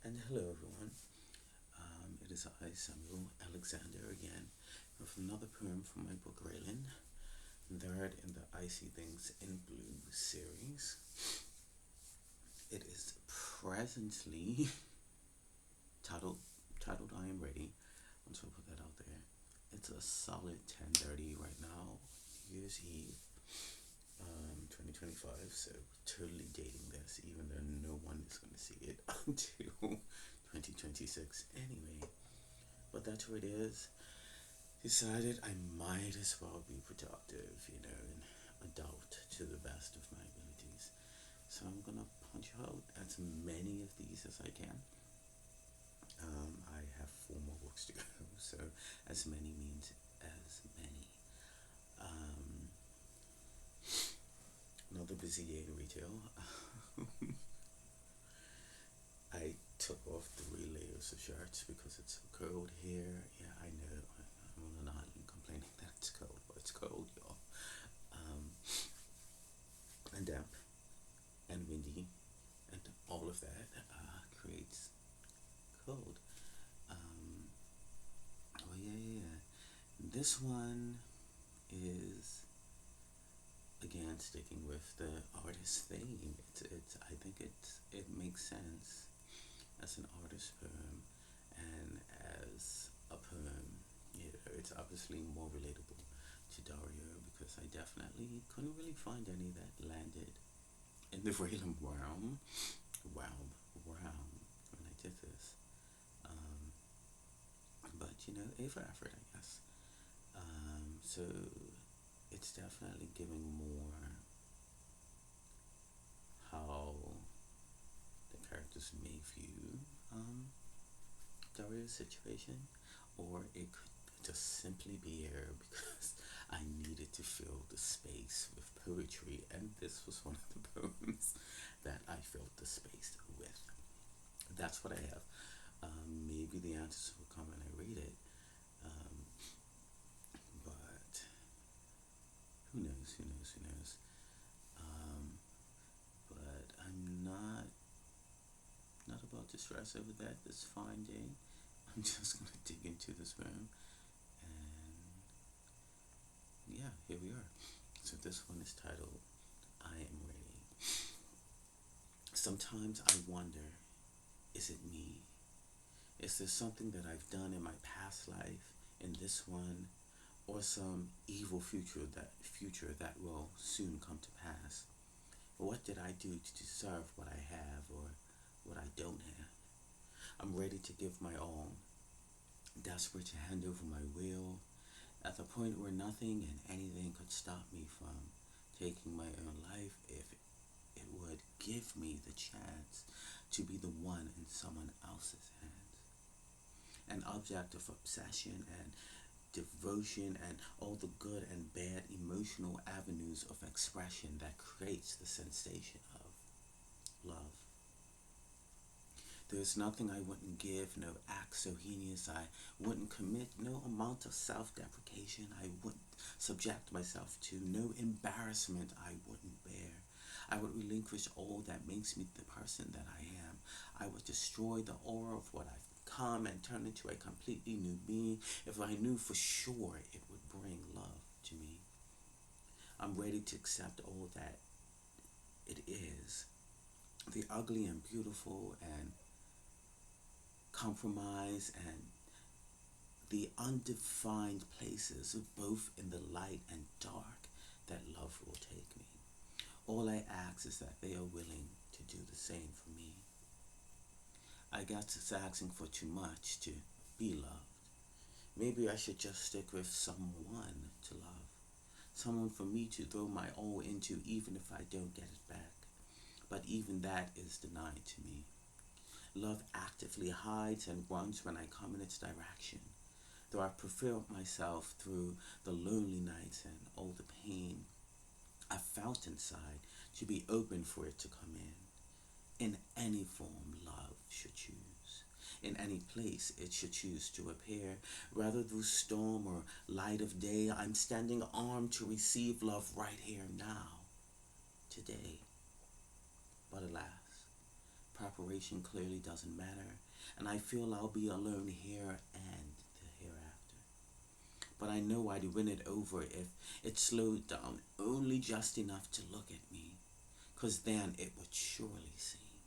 And hello, everyone. It is I, Samuel Alexander, again, with another poem from my book, Raylan, third in the I See Things in Blue series. It is presently titled titled I Am Ready. Once I put that out there, it's a solid 10:30 right now, New Year's Eve, 2025. So totally dating this, even though no one is going to see it until 2026 anyway. But that's what it is. Decided I might as well be productive, and adult to the best of my abilities. So I'm gonna punch out as many of these as I can. I have four more books to go, so as many means as many. Um, Another busy day in retail. I took off 3 layers of shirts because it's so cold here. Yeah, I know. I'm on an island complaining that it's cold, but it's cold, y'all. Um, and damp and windy, and all of that creates cold. Um, oh yeah. This one is again sticking with the artist theme. It's. I think it makes sense as an artist poem and as a poem. It's obviously more relatable to Dario because I definitely couldn't really find any that landed in the Raylan realm when I did this. Um, but A for effort, I guess. So it's definitely giving more how the characters may view Dario's situation, or it could just simply be here because I needed to fill the space with poetry, and this was one of the poems that I filled the space with. That's what I have. Maybe the answers will come when I read it, um, but who knows? Who knows? Who knows? Um, but I'm not about to stress over that this fine day. I'm just gonna dig into this poem, and yeah, here we are. So this one is titled "I Am Ready." Sometimes I wonder, is it me? Is there something that I've done in my past life, in this one, or some evil future that will soon come to pass? What did I do to deserve what I have or what I don't have? I'm ready to give my all, desperate to hand over my will, at the point where nothing and anything could stop me from taking my own life if it would give me the chance to be the one in someone else's hands. An object of obsession and devotion and all the good and bad emotional avenues of expression that creates the sensation of love. There's nothing I wouldn't give, no act so heinous I wouldn't commit, no amount of self deprecation I wouldn't subject myself to, no embarrassment I wouldn't bear. I would relinquish all that makes me the person that I am. I would destroy the aura of what I've become and turn into a completely new being if I knew for sure it would bring love to me. I'm ready to accept all that it is, the ugly and beautiful and compromise and the undefined places, both in the light and dark, that love will take me. All I ask is that they are willing to do the same for me. I guess it's asking for too much to be loved. Maybe I should just stick with someone to love. Someone for me to throw my all into even if I don't get it back. But even that is denied to me. Love actively hides and runs when I come in its direction. Though I prevailed myself through the lonely nights and all the pain I felt inside to be open for it to come in. In any form love should choose. In any place it should choose to appear. Whether through storm or light of day, I'm standing armed to receive love right here now, today. But alas, Preparation clearly doesn't matter, and I feel I'll be alone here and the hereafter. But I know I'd win it over if it slowed down only just enough to look at me, 'cause then it would surely see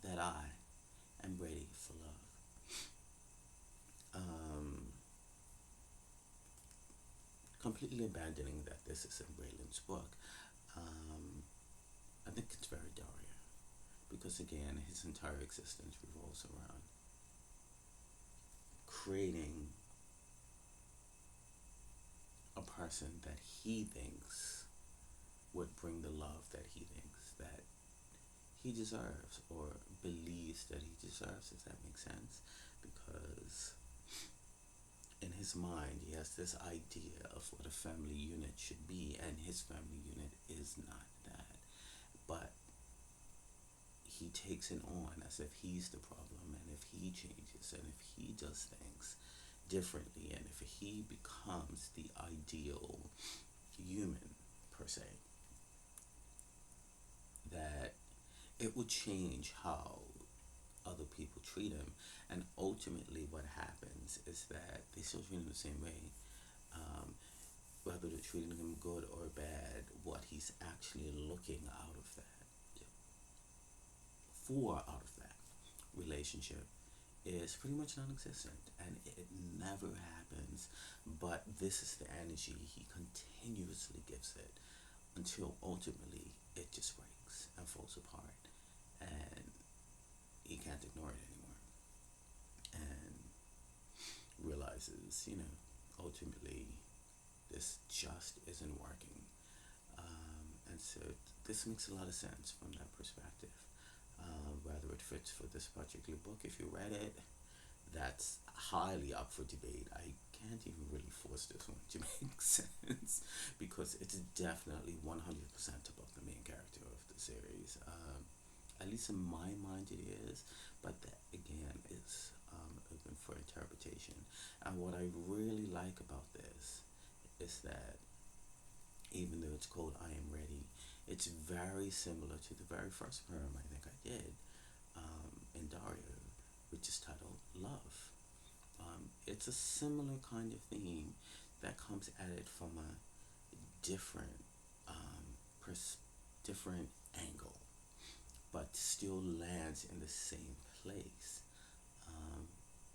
that I am ready for love. Um, Completely abandoning that this is in Braylon's book, um, I think it's very Daria, because again, his entire existence revolves around creating a person that he thinks would bring the love that he thinks that he deserves or believes that he deserves, if that makes sense. Because in his mind, he has this idea of what a family unit should be, and his family unit is not that. But he takes it on as if he's the problem, and if he changes, and if he does things differently, and if he becomes the ideal human, per se, that it will change how other people treat him. And ultimately, what happens is that they still treat him the same way. Um, Whether they're treating him good or bad, what he's actually looking out of that, for out of that relationship, is pretty much non-existent, and it never happens. But this is the energy he continuously gives it until ultimately it just breaks and falls apart, and he can't ignore it anymore, and realizes, ultimately this just isn't working. And so this makes a lot of sense from that perspective. Whether it fits for this particular book, if you read it, that's highly up for debate. I can't even really force this one to make sense, because it's definitely 100% about the main character of the series. At least in my mind, it is, but that again is open for interpretation. And what I really like about this is that even though it's called I Am Ready, it's very similar to the very first poem I think I did, in Dario, which is titled Love. It's a similar kind of theme that comes at it from a different, different angle, but still lands in the same place,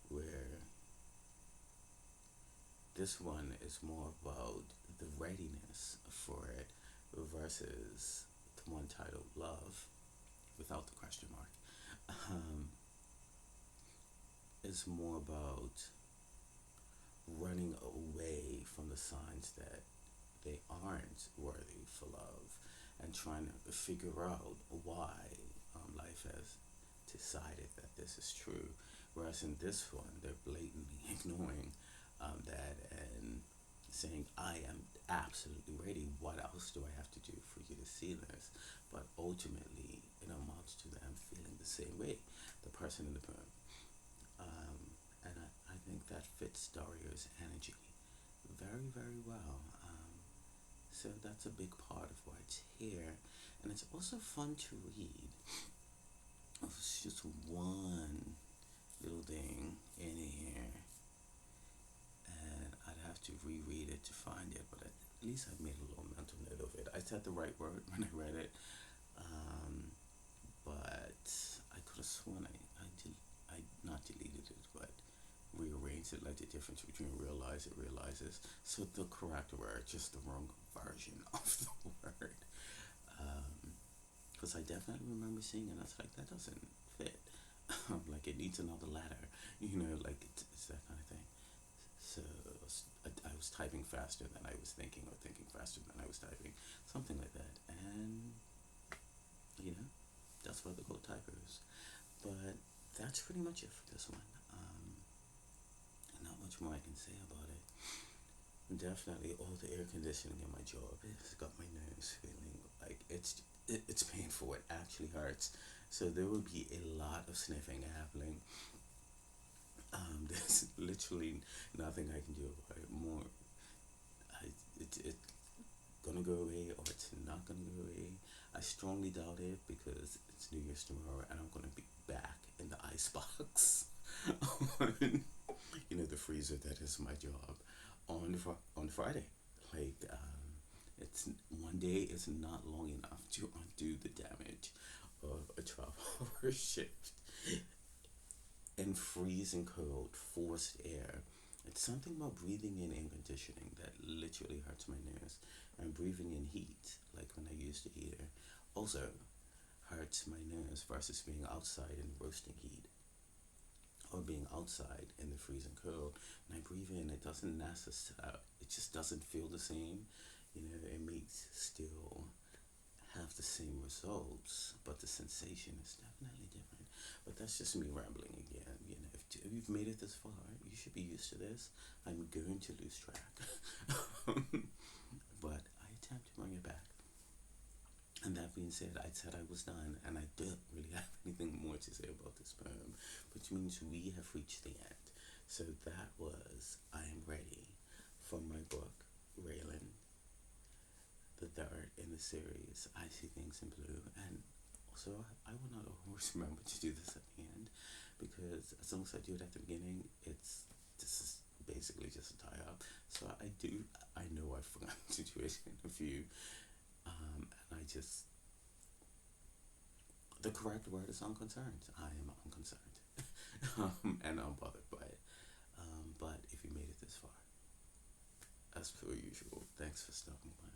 where this one is more about the readiness for it versus the one titled Love, without the question mark, um, is more about running away from the signs that they aren't worthy for love, and trying to figure out why life has decided that this is true. Whereas in this one, they're blatantly ignoring that and saying, I am absolutely ready. What else do I have to do for you to see this? But ultimately, it amounts to them feeling the same way, the person in the poem. And I think that fits Dario's energy very, very well. So that's a big part of why it's here. And it's also fun to read. It's just one little thing in here, and I'd have to reread it to find it, but at least I made a little mental note of it. I said the right word when I read it, but I could have sworn I not deleted it, but rearranged it, like the difference between realize it realizes. So the correct word, just the wrong version of the word. Because I definitely remember seeing it, and I was like, that doesn't fit. Like, it needs another letter, like it's that kind of thing. So I was typing faster than I was thinking, or thinking faster than I was typing, something like that. And, that's why they're called typos. But that's pretty much it for this one. Not much more I can say about it. Definitely, all the air conditioning in my job has got my nose feeling like it's painful. It actually hurts. So there will be a lot of sniffing happening. There's literally nothing I can do about it. More, it's gonna go away, or it's not gonna go away. I strongly doubt it because it's New Year's tomorrow and I'm gonna be back in the icebox. You know, the freezer that is my job on Friday. Like, it's one day is not long enough to undo the damage of a 12-hour shift in freezing cold, forced air. It's something about breathing in air conditioning that literally hurts my nose, and breathing in heat, like when I used the heater, also hurts my nose versus being outside in roasting heat or being outside in the freezing cold. And I breathe in, it doesn't necessarily, it just doesn't feel the same. You know, it makes still have the same results, but the sensation is definitely different. But that's just me rambling again. You know, if you've made it this far, you should be used to this. I'm going to lose track, but I attempt to bring it back. And that being said, I said I was done, and I don't really have anything more to say about this poem, which means we have reached the end. So that was I Am Ready from my book, Raylan, the third in the series, I See Things in Blue. And also, I will not always remember to do this at the end because as long as I do it at the beginning, this is basically just a tie up. So I know I've forgotten to do it in a few, and I just, the correct word is unconcerned. I am unconcerned and unbothered by it. But if you made it this far, as per usual, thanks for stopping by.